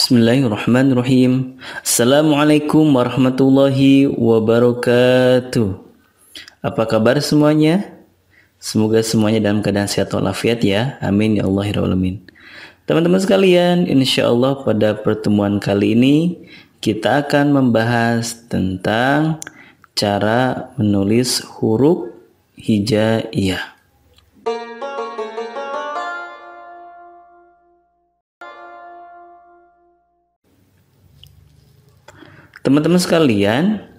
Bismillahirrahmanirrahim. Assalamualaikum warahmatullahi wabarakatuh. Apa kabar semuanya? Semoga semuanya dalam keadaan sehat walafiat ya. Amin ya Allah ya Rabbal alamin. Teman-teman sekalian, insyaallah pada pertemuan kali ini kita akan membahas tentang cara menulis huruf hijaiyah. Teman-teman sekalian,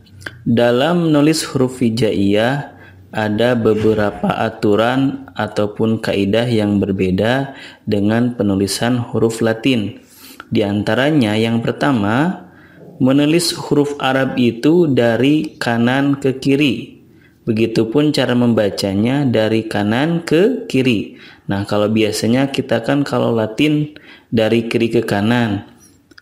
dalam menulis huruf hijaiyah ada beberapa aturan ataupun kaidah yang berbeda dengan penulisan huruf Latin. Di antaranya yang pertama, menulis huruf Arab itu dari kanan ke kiri. Begitupun cara membacanya dari kanan ke kiri. Nah, kalau biasanya kita kan kalau Latin dari kiri ke kanan.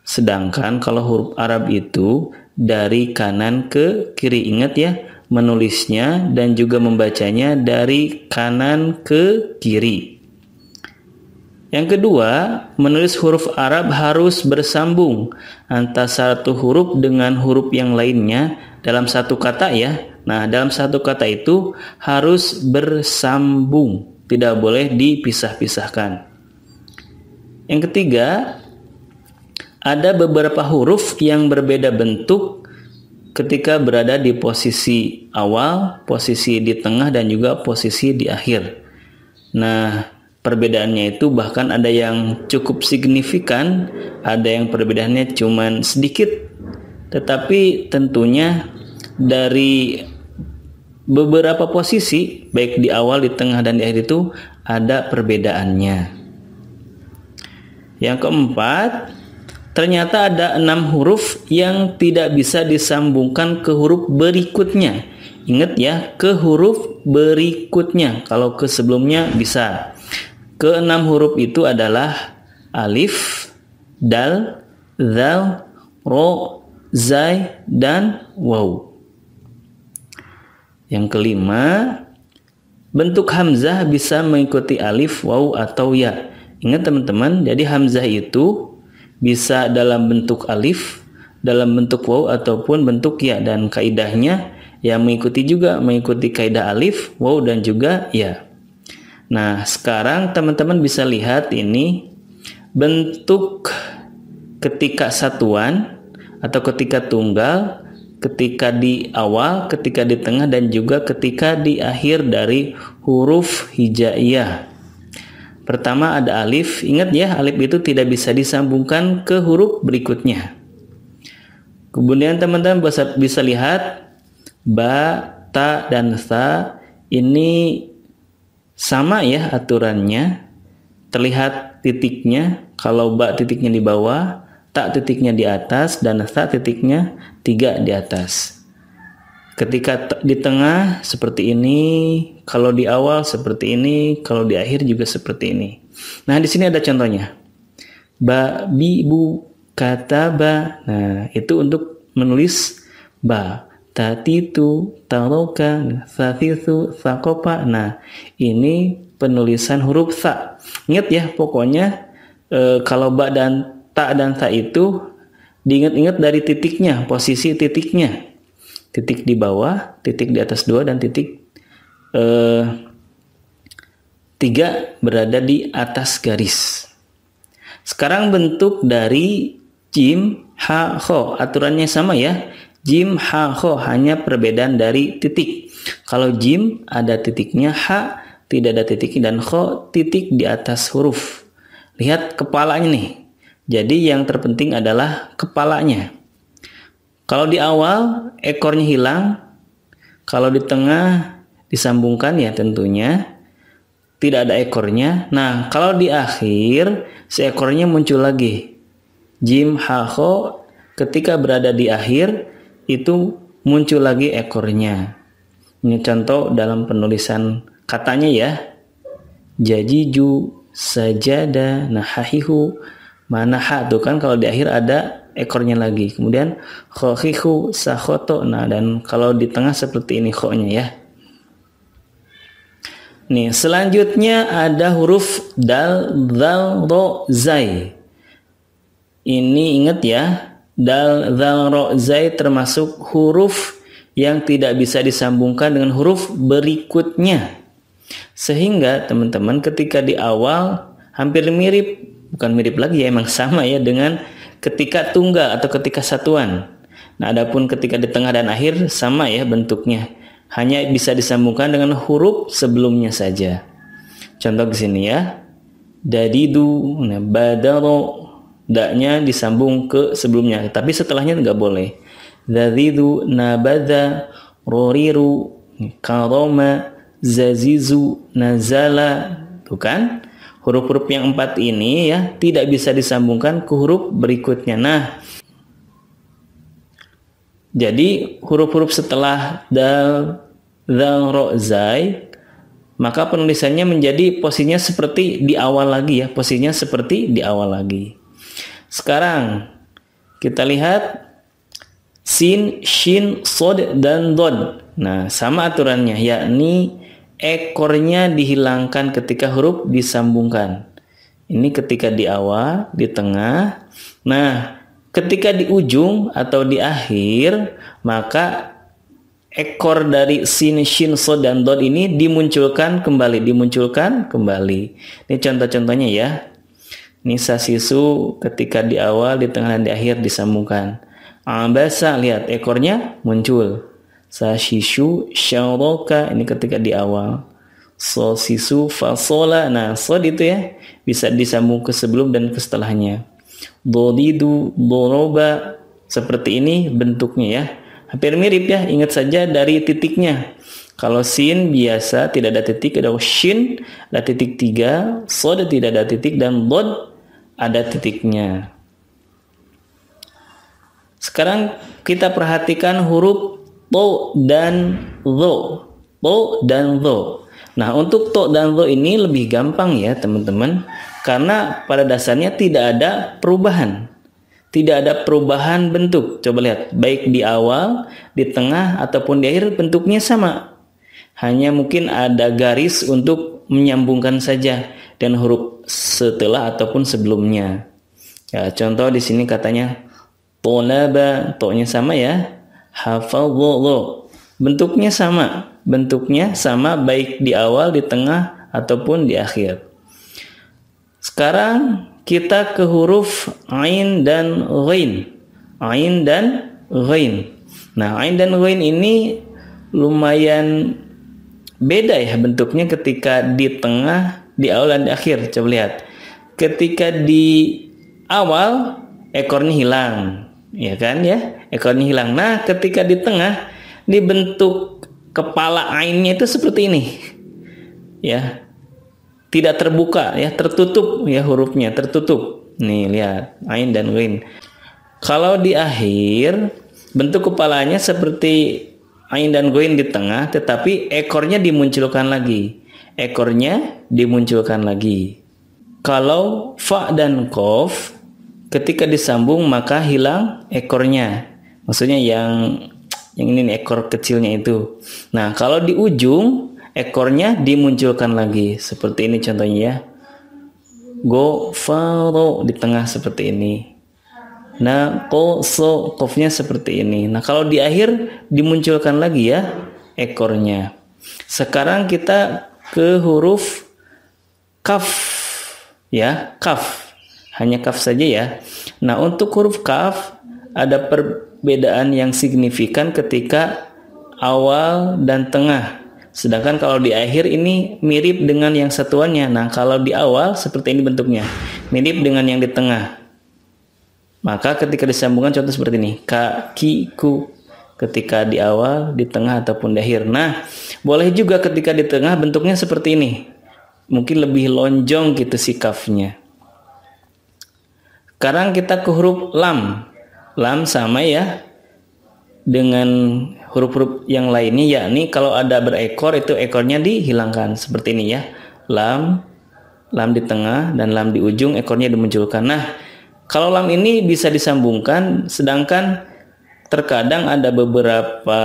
Sedangkan kalau huruf Arab itu dari kanan ke kiri. Ingat ya, menulisnya dan juga membacanya dari kanan ke kiri. Yang kedua, menulis huruf Arab harus bersambung antara satu huruf dengan huruf yang lainnya dalam satu kata ya. Nah, dalam satu kata itu harus bersambung, tidak boleh dipisah-pisahkan. Yang ketiga, ada beberapa huruf yang berbeda bentuk ketika berada di posisi awal, posisi di tengah, dan juga posisi di akhir. Nah, perbedaannya itu bahkan ada yang cukup signifikan, ada yang perbedaannya cuman sedikit. Tetapi tentunya dari beberapa posisi, baik di awal, di tengah, dan di akhir itu ada perbedaannya. Yang keempat, ternyata ada 6 huruf yang tidak bisa disambungkan ke huruf berikutnya. Ingat ya, ke huruf berikutnya. Kalau ke sebelumnya bisa. Ke-6 huruf itu adalah alif, dal, zal, ro, zai, dan waw. Yang kelima, bentuk hamzah bisa mengikuti alif, waw, atau ya. Ingat teman-teman, jadi hamzah itu bisa dalam bentuk alif, dalam bentuk waw, ataupun bentuk ya. Dan kaidahnya ya mengikuti kaidah alif, waw, dan juga ya. Nah, sekarang teman-teman bisa lihat ini bentuk ketika satuan atau ketika tunggal, ketika di awal, ketika di tengah, dan juga ketika di akhir dari huruf hijaiyah. Pertama ada alif. Ingat ya, alif itu tidak bisa disambungkan ke huruf berikutnya. Kemudian teman-teman bisa lihat ba, ta, dan sa ini sama ya aturannya. Terlihat titiknya. Kalau ba titiknya di bawah, ta titiknya di atas, dan sa titiknya 3 di atas. Ketika di tengah seperti ini, kalau di awal seperti ini, kalau di akhir juga seperti ini. Nah, di sini ada contohnya. Ba, bi, bu, kata ba. Nah, itu untuk menulis ba. Tatitu, taroka, sathitu, sakopa. Nah, ini penulisan huruf sa. Ingat ya, pokoknya kalau ba dan ta dan sa itu diingat-ingat dari titiknya, posisi titiknya. Titik di bawah, titik di atas 2, dan titik 3 berada di atas garis. Sekarang bentuk dari jim, ha, kho. Aturannya sama ya. Jim, ha, kho, hanya perbedaan dari titik. Kalau jim ada titiknya, ha tidak ada titiknya, dan kho titik di atas huruf. Lihat kepalanya nih. Jadi yang terpenting adalah kepalanya. Kalau di awal ekornya hilang, kalau di tengah disambungkan ya tentunya tidak ada ekornya. Nah, kalau di akhir seekornya muncul lagi. Jim, ha, kho ketika berada di akhir itu muncul lagi ekornya. Ini contoh dalam penulisan katanya ya. Jajiju, sajada, nahahihu, manaha tuh kan kalau di akhir ada ekornya lagi. Kemudian khokhihu, sakhoto. Nah, dan kalau di tengah seperti ini kho-nya ya. Nih, selanjutnya ada huruf dal, zal, ro, zai. Ini ingat ya, dal, dzal, ro, zai termasuk huruf yang tidak bisa disambungkan dengan huruf berikutnya. Sehingga teman-teman ketika di awal hampir mirip, bukan mirip lagi ya, emang sama ya dengan ketika tunggal atau ketika satuan. Nah, adapun ketika di tengah dan akhir sama ya bentuknya. Hanya bisa disambungkan dengan huruf sebelumnya saja. Contoh di sini ya. Dadidu, nah, badaro, daknya disambung ke sebelumnya, tapi setelahnya nggak boleh. Dadidu, nabadha, roriru, karoma, zazizu, nazala. Tuh kan? Huruf-huruf yang 4 ini ya tidak bisa disambungkan ke huruf berikutnya. Nah, jadi huruf-huruf setelah dal, dzal, ro, zai, maka penulisannya menjadi posisinya seperti di awal lagi ya, posisinya seperti di awal lagi. Sekarang kita lihat sin, shin, sod, dan dod. Nah, sama aturannya, yakni ekornya dihilangkan ketika huruf disambungkan. Ini ketika di awal, di tengah. Nah, ketika di ujung atau di akhir, maka ekor dari sin, shin, sod, dan dod ini dimunculkan kembali. Ini contoh-contohnya ya. Ini sasisu ketika di awal, di tengah, dan di akhir disambungkan. Abasa, lihat ekornya muncul. Sashishu, syauroka, ini ketika di awal. Sosisu, fasola, nah sod itu ya bisa disambung ke sebelum dan ke setelahnya. Dodidu, doroba, seperti ini bentuknya ya. Hampir mirip ya, ingat saja dari titiknya. Kalau sin biasa tidak ada titik, ada shin ada titik 3, sod tidak ada titik, dan dod ada titiknya. Sekarang kita perhatikan huruf to dan dho. To dan dho. Nah, untuk to dan dho ini lebih gampang ya teman-teman, karena pada dasarnya tidak ada perubahan. Tidak ada perubahan bentuk. Coba lihat, baik di awal, di tengah, ataupun di akhir bentuknya sama. Hanya mungkin ada garis untuk menyambungkan saja dan huruf setelah ataupun sebelumnya. Ya, contoh di sini katanya tolaba, to-nya sama ya. Hafadhu, bentuknya sama baik di awal, di tengah, ataupun di akhir. Sekarang kita ke huruf ain dan ghain. Ain dan ghain. Nah, ain dan ghain ini lumayan beda ya bentuknya ketika di tengah, di awal, dan di akhir. Coba lihat. Ketika di awal ekornya hilang, ya kan ya? Ekornya hilang. Nah, ketika di tengah dibentuk kepala ainnya itu seperti ini. Ya. Tidak terbuka ya, tertutup ya hurufnya, tertutup. Nih, lihat, ain dan ghain. Kalau di akhir bentuk kepalanya seperti ain dan ghain di tengah, tetapi ekornya dimunculkan lagi. Kalau fa dan qaf ketika disambung maka hilang ekornya. Maksudnya yang ini nih, ekor kecilnya itu. Nah, kalau di ujung ekornya dimunculkan lagi. Seperti ini contohnya ya. Gofaro di tengah seperti ini. Nah, qoso, qafnya seperti ini. Nah, kalau di akhir dimunculkan lagi ya ekornya. Sekarang kita ke huruf kaf ya, kaf. Hanya kaf saja ya. Nah, untuk huruf kaf ada perbedaan yang signifikan ketika awal dan tengah. Sedangkan kalau di akhir ini mirip dengan yang satuannya. Nah, kalau di awal seperti ini bentuknya, mirip dengan yang di tengah. Maka ketika disambungkan contoh seperti ini, ka, ki, ku. Ketika di awal, di tengah, ataupun di akhir. Nah, boleh juga ketika di tengah bentuknya seperti ini. Mungkin lebih lonjong gitu si kafnya. Sekarang kita ke huruf lam. Lam sama ya dengan huruf-huruf yang lainnya, yakni kalau ada berekor itu ekornya dihilangkan seperti ini ya. Lam di tengah dan lam di ujung, ekornya dimunculkan. Nah, kalau lam ini bisa disambungkan, sedangkan terkadang ada beberapa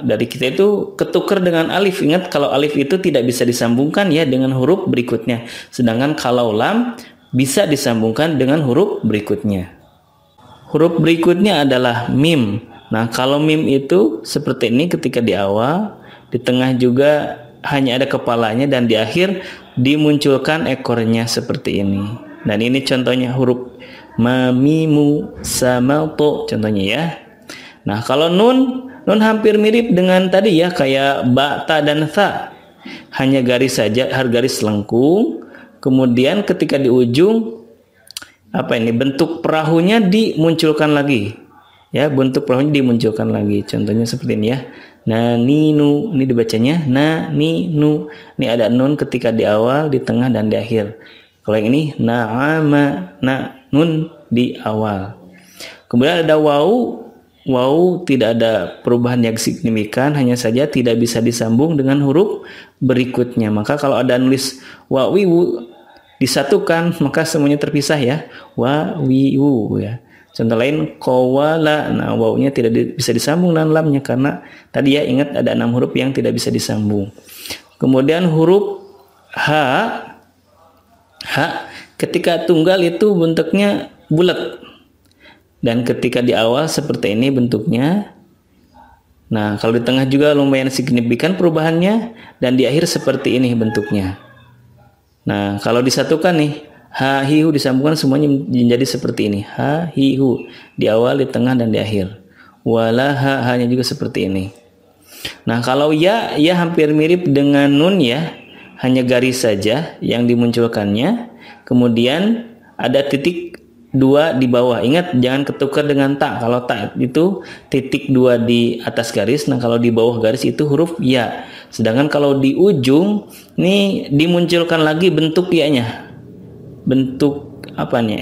dari kita itu ketukar dengan alif. Ingat, kalau alif itu tidak bisa disambungkan ya dengan huruf berikutnya. Sedangkan kalau lam bisa disambungkan dengan huruf berikutnya. Huruf berikutnya adalah mim. Nah, kalau mim itu seperti ini ketika di awal, di tengah juga hanya ada kepalanya, dan di akhir dimunculkan ekornya seperti ini. Dan ini contohnya huruf ma, mi, mu, sa, ma, to contohnya ya. Nah, kalau nun hampir mirip dengan tadi ya, kayak ba, ta, dan tha. Hanya garis saja, garis lengkung. Kemudian ketika di ujung bentuk perahunya dimunculkan lagi. Ya, bentuk perahunya dimunculkan lagi. Contohnya seperti ini ya. Na, ni, nu, ini dibacanya na, ni, nu. Ini ada nun ketika di awal, di tengah, dan di akhir. Kalau yang ini na'ama, na, nun di awal. Kemudian ada wau. Wau tidak ada perubahan yang signifikan, hanya saja tidak bisa disambung dengan huruf berikutnya. Maka kalau ada nulis wa, wi, wu disatukan, maka semuanya terpisah ya. Wa, wi, wu ya. Contoh lain qawala. Nah, wawunya tidak bisa disambung dengan lamnya karena tadi ya, ingat ada 6 huruf yang tidak bisa disambung. Kemudian huruf ha ketika tunggal itu bentuknya bulat. Dan ketika di awal seperti ini bentuknya. Nah, kalau di tengah juga lumayan signifikan perubahannya, dan di akhir seperti ini bentuknya. Nah, kalau disatukan nih, ha, hi, hu disambungkan semuanya menjadi seperti ini. Ha, hi, hu di awal, di tengah, dan di akhir. Wala, ha, hanya juga seperti ini. Nah, kalau ya hampir mirip dengan nun ya, hanya garis saja yang dimunculkannya. Kemudian ada titik 2 di bawah. Ingat, jangan ketukar dengan ta. Kalau ta itu titik 2 di atas garis. Nah, kalau di bawah garis itu huruf ya. Sedangkan kalau di ujung nih dimunculkan lagi bentuk ya-nya. Bentuk ekornya,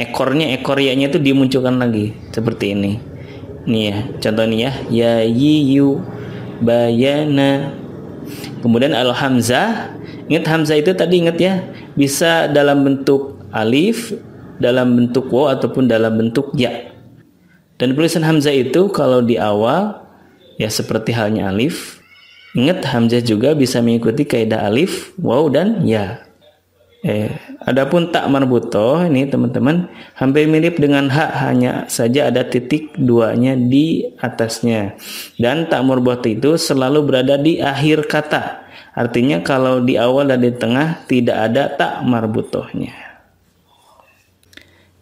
ekor ya-nya itu dimunculkan lagi seperti ini. Nih ya, contoh nih ya. Ya, yi, yu, bayana. Kemudian al-hamzah. Ingat hamzah itu tadi, ingat ya, bisa dalam bentuk alif, dalam bentuk waw, ataupun dalam bentuk ya. Dan tulisan hamzah itu kalau di awal ya seperti halnya alif. Ingat, hamzah juga bisa mengikuti kaidah alif, waw, dan ya. Adapun tak marbutoh ini teman-teman hampir mirip dengan ha, hanya saja ada titik 2-nya di atasnya. Dan tak marbutoh itu selalu berada di akhir kata. Artinya kalau di awal dan di tengah tidak ada tak marbutohnya.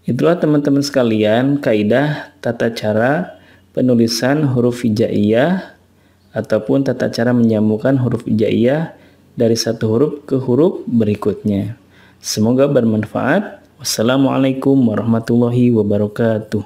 Itulah teman-teman sekalian kaidah tata cara penulisan huruf hijaiyah ataupun tata cara menyambungkan huruf hijaiyah dari satu huruf ke huruf berikutnya. Semoga bermanfaat. Wassalamualaikum warahmatullahi wabarakatuh.